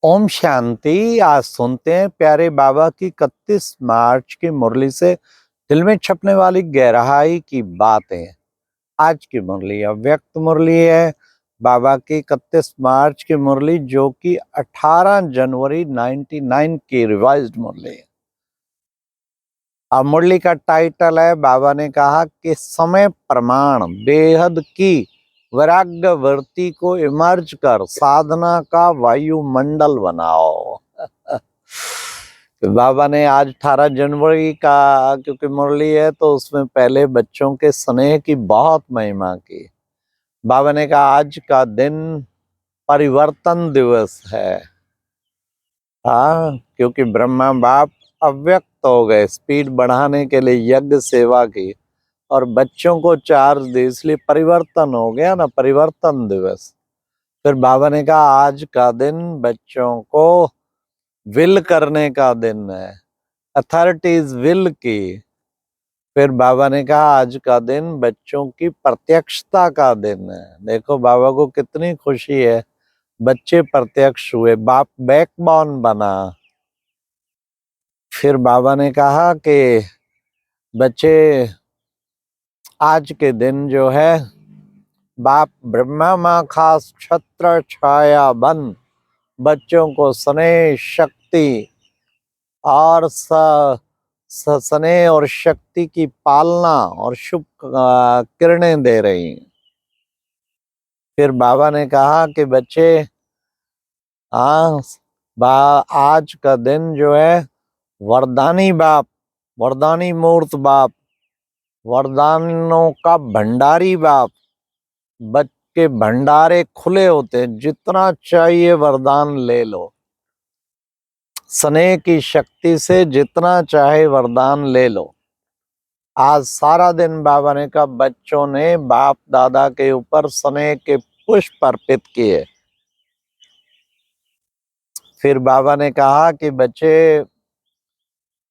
ओम शांति। आज सुनते हैं प्यारे बाबा की 31 मार्च की मुरली से दिल में छपने वाली गहराई की बातें। आज की मुरली अव्यक्त मुरली है। बाबा की 31 मार्च की मुरली जो कि 18 जनवरी 99 की रिवाइज्ड मुरली है। अब मुरली का टाइटल है, बाबा ने कहा कि समय प्रमाण बेहद की वैराग्य वृत्ति को इमर्ज कर साधना का वायुमंडल बनाओ। बाबा ने आज 18 जनवरी का क्योंकि मुरली है तो उसमें पहले बच्चों के स्नेह की बहुत महिमा की। बाबा ने कहा आज का दिन परिवर्तन दिवस है। हाँ, क्योंकि ब्रह्मा बाप अव्यक्त हो गए, स्पीड बढ़ाने के लिए यज्ञ सेवा की और बच्चों को चार्ज दी, इसलिए परिवर्तन हो गया ना, परिवर्तन दिवस। फिर बाबा ने कहा आज का दिन बच्चों को विल करने का दिन है, अथॉरिटीज विल की। फिर बाबा ने कहा आज का दिन बच्चों की प्रत्यक्षता का दिन है। देखो बाबा को कितनी खुशी है, बच्चे प्रत्यक्ष हुए, बाप बैकबोन बना। फिर बाबा ने कहा कि बच्चे आज के दिन जो है बाप ब्रह्मा माँ खास छत्र छाया बन बच्चों को स्नेह शक्ति और स्नेह और शक्ति की पालना और शुभ किरणें दे रही हैं। फिर बाबा ने कहा कि बच्चे हाँ, आज का दिन जो है वरदानी बाप, वरदानी मूर्त बाप, वरदानों का भंडारी बाप, के भंडारे खुले होते हैं, जितना चाहिए वरदान ले लो। स्नेह की शक्ति से जितना चाहे वरदान ले लो। आज सारा दिन बाबा ने कहा बच्चों ने बाप दादा के ऊपर स्नेह के पुष्प अर्पित किए। फिर बाबा ने कहा कि बच्चे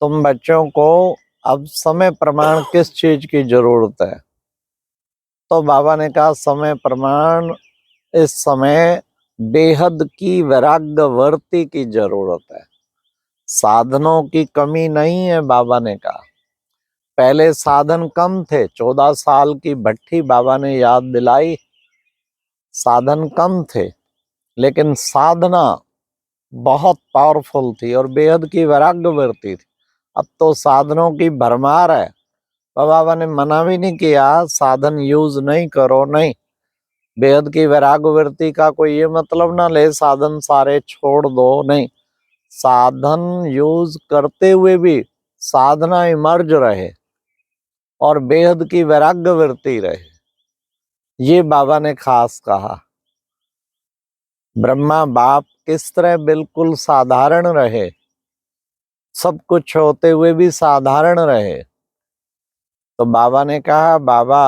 तुम बच्चों को अब समय प्रमाण किस चीज की जरूरत है? तो बाबा ने कहा समय प्रमाण इस समय बेहद की वैराग्य वर्ती की जरूरत है। साधनों की कमी नहीं है। बाबा ने कहा पहले साधन कम थे, 14 साल की भट्ठी बाबा ने याद दिलाई। साधन कम थे लेकिन साधना बहुत पावरफुल थी और बेहद की वैराग्य वर्ती थी। अब तो साधनों की भरमार है। बाबा ने मना भी नहीं किया साधन यूज नहीं करो, नहीं। बेहद की वैराग्य वृत्ति का कोई ये मतलब ना ले साधन सारे छोड़ दो, नहीं। साधन यूज करते हुए भी साधना इमर्ज रहे और बेहद की वैराग्य वृत्ति रहे, ये बाबा ने खास कहा। ब्रह्मा बाप किस तरह बिल्कुल साधारण रहे, सब कुछ होते हुए भी साधारण रहे। तो बाबा ने कहा बाबा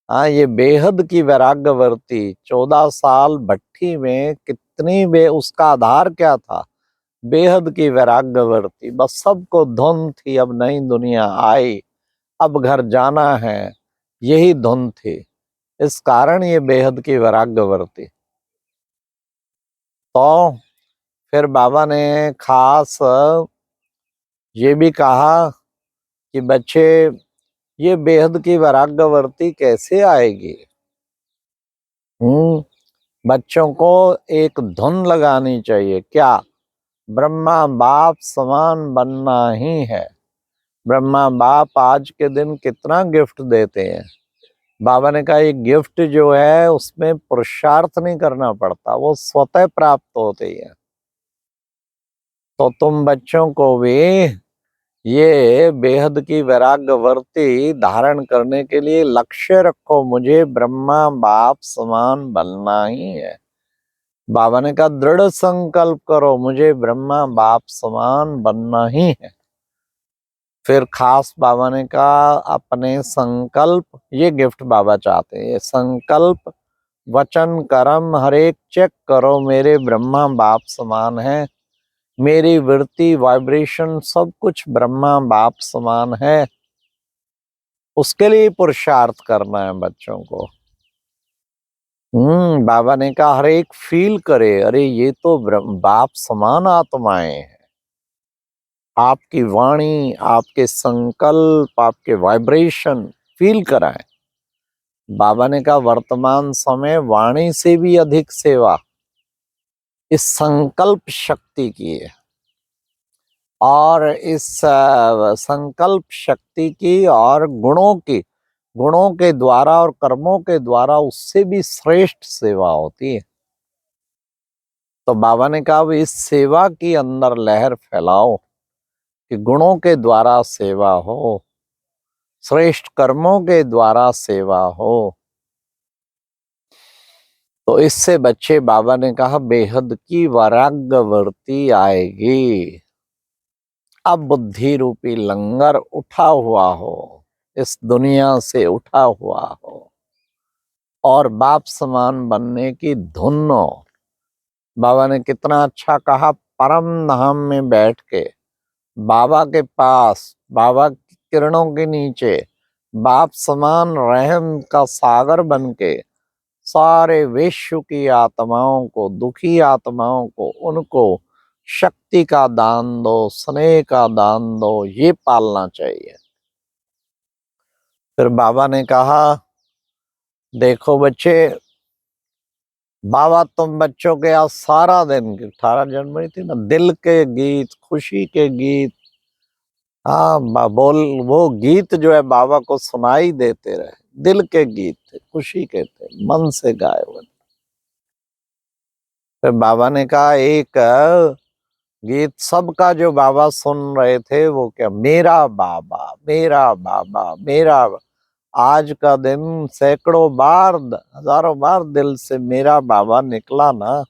हाँ, ये बेहद की वैराग्यवर्ती 14 साल भट्ठी में कितनी उसका आधार क्या था? बेहद की वैराग्यवर्ती, बस सबको धुन थी, अब नई दुनिया आई, अब घर जाना है, यही धुन थी। इस कारण ये बेहद की वैराग्यवर्ती। तो फिर बाबा ने खास ये भी कहा कि बच्चे ये बेहद की वैराग्यवर्ती कैसे आएगी? बच्चों को एक धुन लगानी चाहिए, क्या? ब्रह्मा बाप समान बनना ही है। ब्रह्मा बाप आज के दिन कितना गिफ्ट देते हैं। बाबा ने कहा ये गिफ्ट जो है उसमें पुरुषार्थ नहीं करना पड़ता, वो स्वतः प्राप्त होती है। तो तुम बच्चों को भी ये बेहद की वैराग्यवर्ती धारण करने के लिए लक्ष्य रखो, मुझे ब्रह्मा बाप समान बनना ही है। बाबा ने कहा दृढ़ संकल्प करो, मुझे ब्रह्मा बाप समान बनना ही है। फिर खास बाबा ने कहा अपने संकल्प, ये गिफ्ट बाबा चाहते हैं, ये संकल्प वचन कर्म हर एक चेक करो, मेरे ब्रह्मा बाप समान है, मेरी वृत्ति वाइब्रेशन सब कुछ ब्रह्मा बाप समान है। उसके लिए पुरुषार्थ करना है बच्चों को। बाबा ने कहा हर एक फील करे, अरे ये तो बाप समान आत्माएं हैं। आपकी वाणी, आपके संकल्प, आपके वाइब्रेशन फील कराएं। बाबा ने कहा वर्तमान समय वाणी से भी अधिक सेवा इस संकल्प शक्ति की है, और इस संकल्प शक्ति की और गुणों के द्वारा और कर्मों के द्वारा उससे भी श्रेष्ठ सेवा होती है। तो बाबा ने कहा अब इस सेवा की अंदर लहर फैलाओ कि गुणों के द्वारा सेवा हो, श्रेष्ठ कर्मों के द्वारा सेवा हो। तो इससे बच्चे, बाबा ने कहा, बेहद की वैराग्यवृत्ति आएगी। अब बुद्धि रूपी लंगर उठा हुआ हो, इस दुनिया से उठा हुआ हो, और बाप समान बनने की धुन हो। बाबा ने कितना अच्छा कहा, परम धाम में बैठ के बाबा के पास, बाबा की किरणों के नीचे बाप समान रहम का सागर बन के सारे विश्व की आत्माओं को, दुखी आत्माओं को, उनको शक्ति का दान दो, स्नेह का दान दो, ये पालना चाहिए। फिर बाबा ने कहा देखो बच्चे, बाबा तुम बच्चों के आज सारा दिन, 18 जनवरी थी ना, दिल के गीत, खुशी के गीत, हाँ बोल, वो गीत जो है बाबा को सुनाई देते रहे। दिल के गीत थे, खुशी के थे, मन से गाए हुए। फिर बाबा ने कहा एक गीत सबका जो बाबा सुन रहे थे, वो क्या, मेरा बाबा, मेरा बाबा, मेरा। आज का दिन सैकड़ों बार, हजारों बार दिल से मेरा बाबा निकला ना।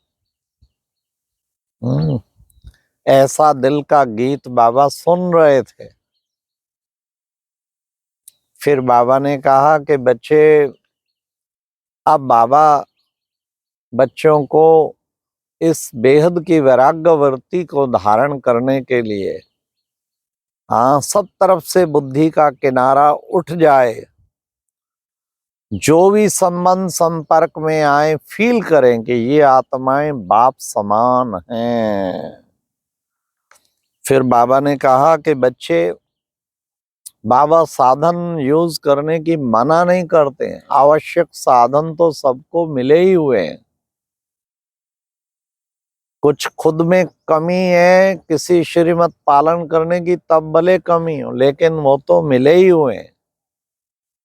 ऐसा दिल का गीत बाबा सुन रहे थे। फिर बाबा ने कहा कि बच्चे, अब बाबा बच्चों को इस बेहद की वैराग्यवृत्ति को धारण करने के लिए, हाँ, सब तरफ से बुद्धि का किनारा उठ जाए, जो भी संबंध संपर्क में आए फील करें कि ये आत्माएं बाप समान हैं। फिर बाबा ने कहा कि बच्चे, बाबा साधन यूज करने की मना नहीं करते हैं, आवश्यक साधन तो सबको मिले ही हुए हैं। कुछ खुद में कमी है किसी श्रीमत पालन करने की, तब भले कमी हो, लेकिन वो तो मिले ही हुए हैं।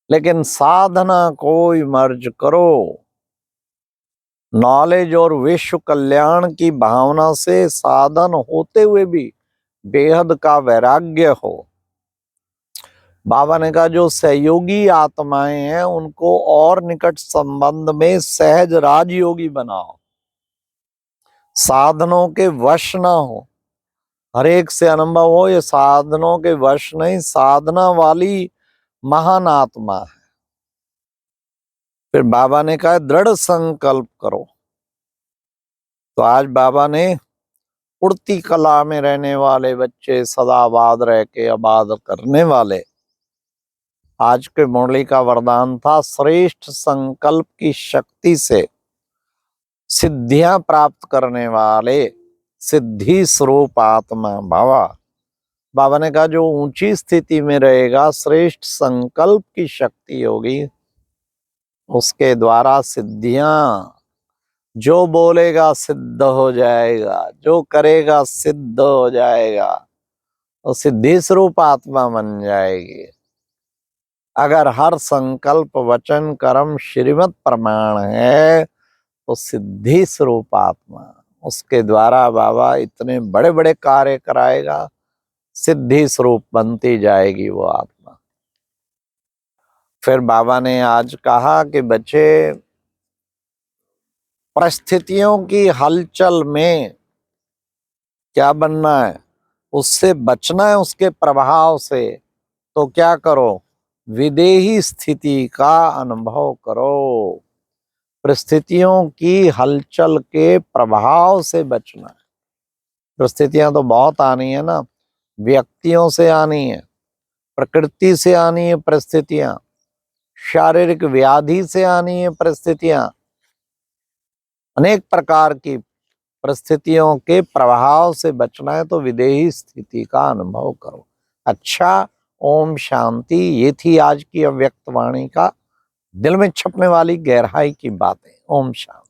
लेकिन साधना कोई मर्ज करो, नॉलेज और विश्व कल्याण की भावना से साधन होते हुए भी बेहद का वैराग्य हो। बाबा ने कहा जो सहयोगी आत्माएं हैं उनको और निकट संबंध में सहज राजयोगी बनाओ, साधनों के वश ना हो। हर एक से अनुभव हो ये साधनों के वश नहीं, साधना वाली महान आत्मा है। फिर बाबा ने कहा दृढ़ संकल्प करो। तो आज बाबा ने उड़ती कला में रहने वाले बच्चे, सदा आबाद रह के आबाद करने वाले, आज के मुरली का वरदान था श्रेष्ठ संकल्प की शक्ति से सिद्धियां प्राप्त करने वाले सिद्धि स्वरूप आत्मा बाबा। बाबा ने कहा जो ऊंची स्थिति में रहेगा, श्रेष्ठ संकल्प की शक्ति होगी, उसके द्वारा सिद्धियां, जो बोलेगा सिद्ध हो जाएगा, जो करेगा सिद्ध हो जाएगा, तो सिद्धि स्वरूप आत्मा बन जाएगी। अगर हर संकल्प वचन कर्म श्रीमत प्रमाण है तो सिद्धि स्वरूप आत्मा, उसके द्वारा बाबा इतने बड़े बड़े कार्य कराएगा, सिद्धि स्वरूप बनती जाएगी वो आत्मा। फिर बाबा ने आज कहा कि बच्चे, परिस्थितियों की हलचल में क्या बनना है, उससे बचना है, उसके प्रभाव से। तो क्या करो, विदेही स्थिति का अनुभव करो। परिस्थितियों की हलचल के प्रभाव से बचना है। परिस्थितियां तो बहुत आनी है ना, व्यक्तियों से आनी है, प्रकृति से आनी है परिस्थितियां, शारीरिक व्याधि से आनी है परिस्थितियां, अनेक प्रकार की परिस्थितियों के प्रभाव से बचना है तो विदेही स्थिति का अनुभव करो। अच्छा, ओम शांति। ये थी आज की अव्यक्त वाणी का दिल में छपने वाली गहराई की बातें। ओम शांति।